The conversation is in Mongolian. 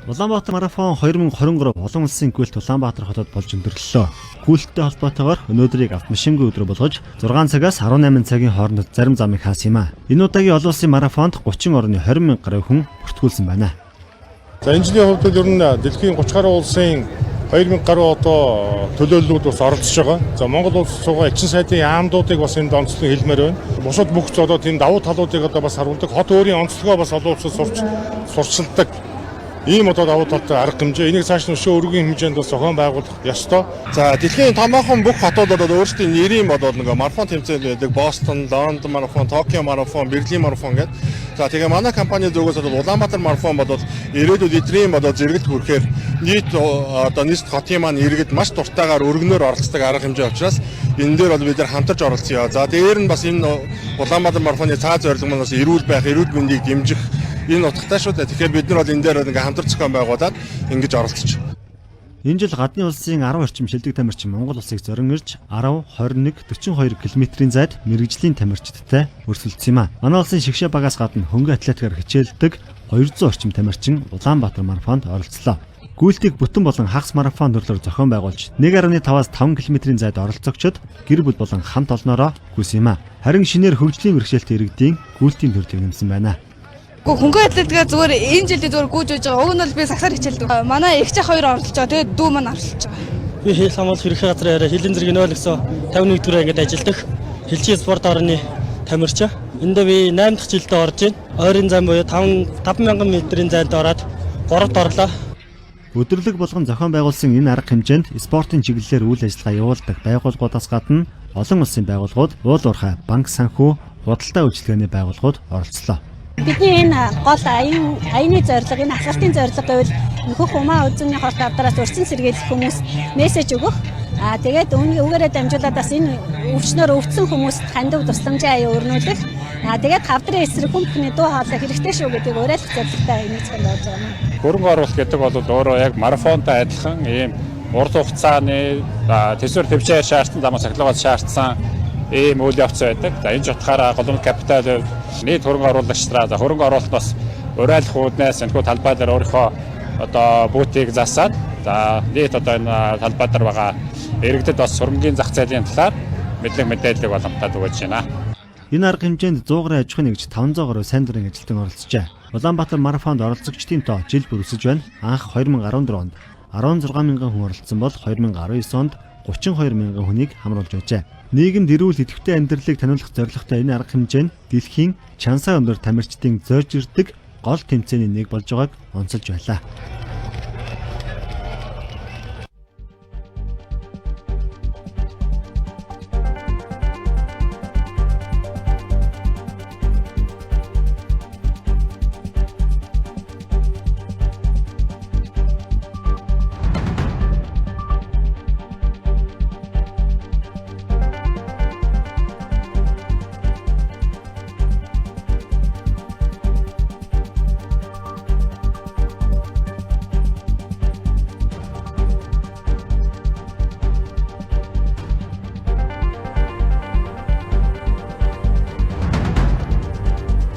Улаанбаатар марафон 2023 олон улсын гүйлт Улаанбаатар хотод болж өндөрлөлөө. Гүйлттэй холбоотойгоор өнөөдрийг автомашингүй өдрөө болгож 6 цагаас 18 цагийн хооронд зарим замыг хаасан юм а. Энэ удаагийн олон улсын марафонд 30 орны 20 мянга гаруй хүн бүртгүүлсэн байна. За энэ жилийн хувьд ер нь дэлхийн 30 гаруй улсын 2000 гаруй одоо төлөөллүүд бас оролцож байгаа. За Монгол улс суугаа эчин сайдын яамдуудыг бас энэ онцлог хэлмээр байна. Бусад бүх одоо тийм давуу талуудыг одоо бас харуулдаг. Хот өөрийн онцлогоо бас олон улсад сурчилдаг. Ийм одоо давуу талтай арга хэмжээ. Энийг цааш нь өшөө өргөгийн хэмжээнд бас зохион байгуулах ёстой. За дэлхийн томоохон бүх хотуудад өөрсдийн нэрийн бодоод нэг марафон тэмцээн байдаг. Бостон, Лондон марафон, Токио марафон, Берлин марафон гэдэг. За тэгээ манай компани зүгээс Улаанбаатар марафон бодоод ирээдүйд эдрийн бодоод зэрэгт хүрэхээр нийт хотын маань иргэд маш дуртайгаар өргөнөөр оролцдог арга хэмжээ учраас энэ дээр бол бид нар хамтарч оролцъё. За дээр нь бас энэ Улаанбаатар марафоны цаа зорилго маань бас эрүүл байх, эрүүл мэндийг дэмжих энэ утгатай шүү дээ. Тэгэхээр бид нар бол энэ дээр ингээ хамтар зохион байгуулад ингэж оролцож. Энэ жил гадны улсын 10 орчим шилдэг тамирчин Монгол улсыг зорин ирж 10, 21, 42 км-ийн зайд мэрэгжлийн тамирчидтай өрсөлдсөн юм а. Манай улсын шигшээ багаас гадна хөнгө атлетикаар хичээлдэг 200 орчим тамирчин Улаанбаатар марафонд оролцлоо. Гүйлтийг бүтэн болон хагас марафон төрлөөр зохион байгуулж 1.5-аас 5 км-ийн зайд оролцогчид гэр бүл болон хамт олноороо гүйсэн юм а. Харин шинээр хөгжлийн бэрхшээлтэй иргэдийн гүйлтийн төр төвнөсөн байна. Хөнгө атлетикаа зүгээр энэ жилдээ зүгээр гүйж байж байгаа. Уг нь бол би сагсаар хичээлдэг. Манай эгч хоёр оролцож байгаа. Тэгээд дүү маань оролцож байгаа. Би хэл хамгаалах ерхий газрын арай хилийн зэрэг 0-9 51 дүрээр ингээд ажилладаг. Хилчийн спорт орны тамирчин. Энд би 8 дахь жилдээ орж байна. Ойрын зам буюу 5000 м-ийн зайд ороод 3-т орлоо. Өдөрлөг болгон зохион байгуулсан энэ арга хэмжээнд спортын чиглэлээр үйл ажиллагаа явуулдаг байгууллагуудаас гадна олон улсын байгууллагууд, уул уурхай, банк санхүү, худалдаа үйлчилгээний байгууллагууд оролцлоо. Бидний энэ гол аяны зорилго, энэ асартын зорилго гэвэл нөхөх умаа үзүүний хорт авдраас урьдчилан сэргийлэх хүмүүс мессеж өгөх. Тэгээд үүгээрээ дамжуулаад бас энэ өвчнөр өвдсөн хүмүүст хандив тусламжийн аяа өрнүүлэх. Тэгээд хавдрын эсрэг хүмүүний дуу хоолой хэрэгтэй шүү гэдгийг уриалгах зорилготой энэ зүйл болж байгаа юм. Хөрөнгө оруулалт гэдэг бол өөрөө яг марафонтой адилхан ийм урт хугацааны төсвөр төвчээр шаардсан замаа сахилгаас шаардсан ийм үйл явц байдаг. За энэ ч утгаараа голомт капитал нийт хөрөнгө оруулагчдаа хөрөнгө оруулалтаас уриалах үүднээс энэхүү талбай дээр өөрийнхөө одоо бүүтийг засаад за нийт одоо энэ талбай дээр байгаа иргэдэд бас хөрөнгөний зах зээлийн талаар мэдлэг мэдээлэл боломжтой өгч байна. Энэ арга хэмжээнд 100 гаруй аж ахуйн нэгж 500 гаруй сайн дурын ажилтан оролцжээ. Улаанбаатар марафонд оролцогчдын тоо жил бүр өсөж байна. Анх 2014 онд 16 мянган хүн оролцсон бол 2019 онд 32 мянган хүнийг хамруулж байжээ. Нийгэмд эрүүл идэвхтэй амьдралыг таниулах зорилготой энэ арга хэмжээ нь дэлхийн чансаа өндөр тамирчдын зорж ирдэг гол тэмцээний нэг болж байгааг онцолж байлаа.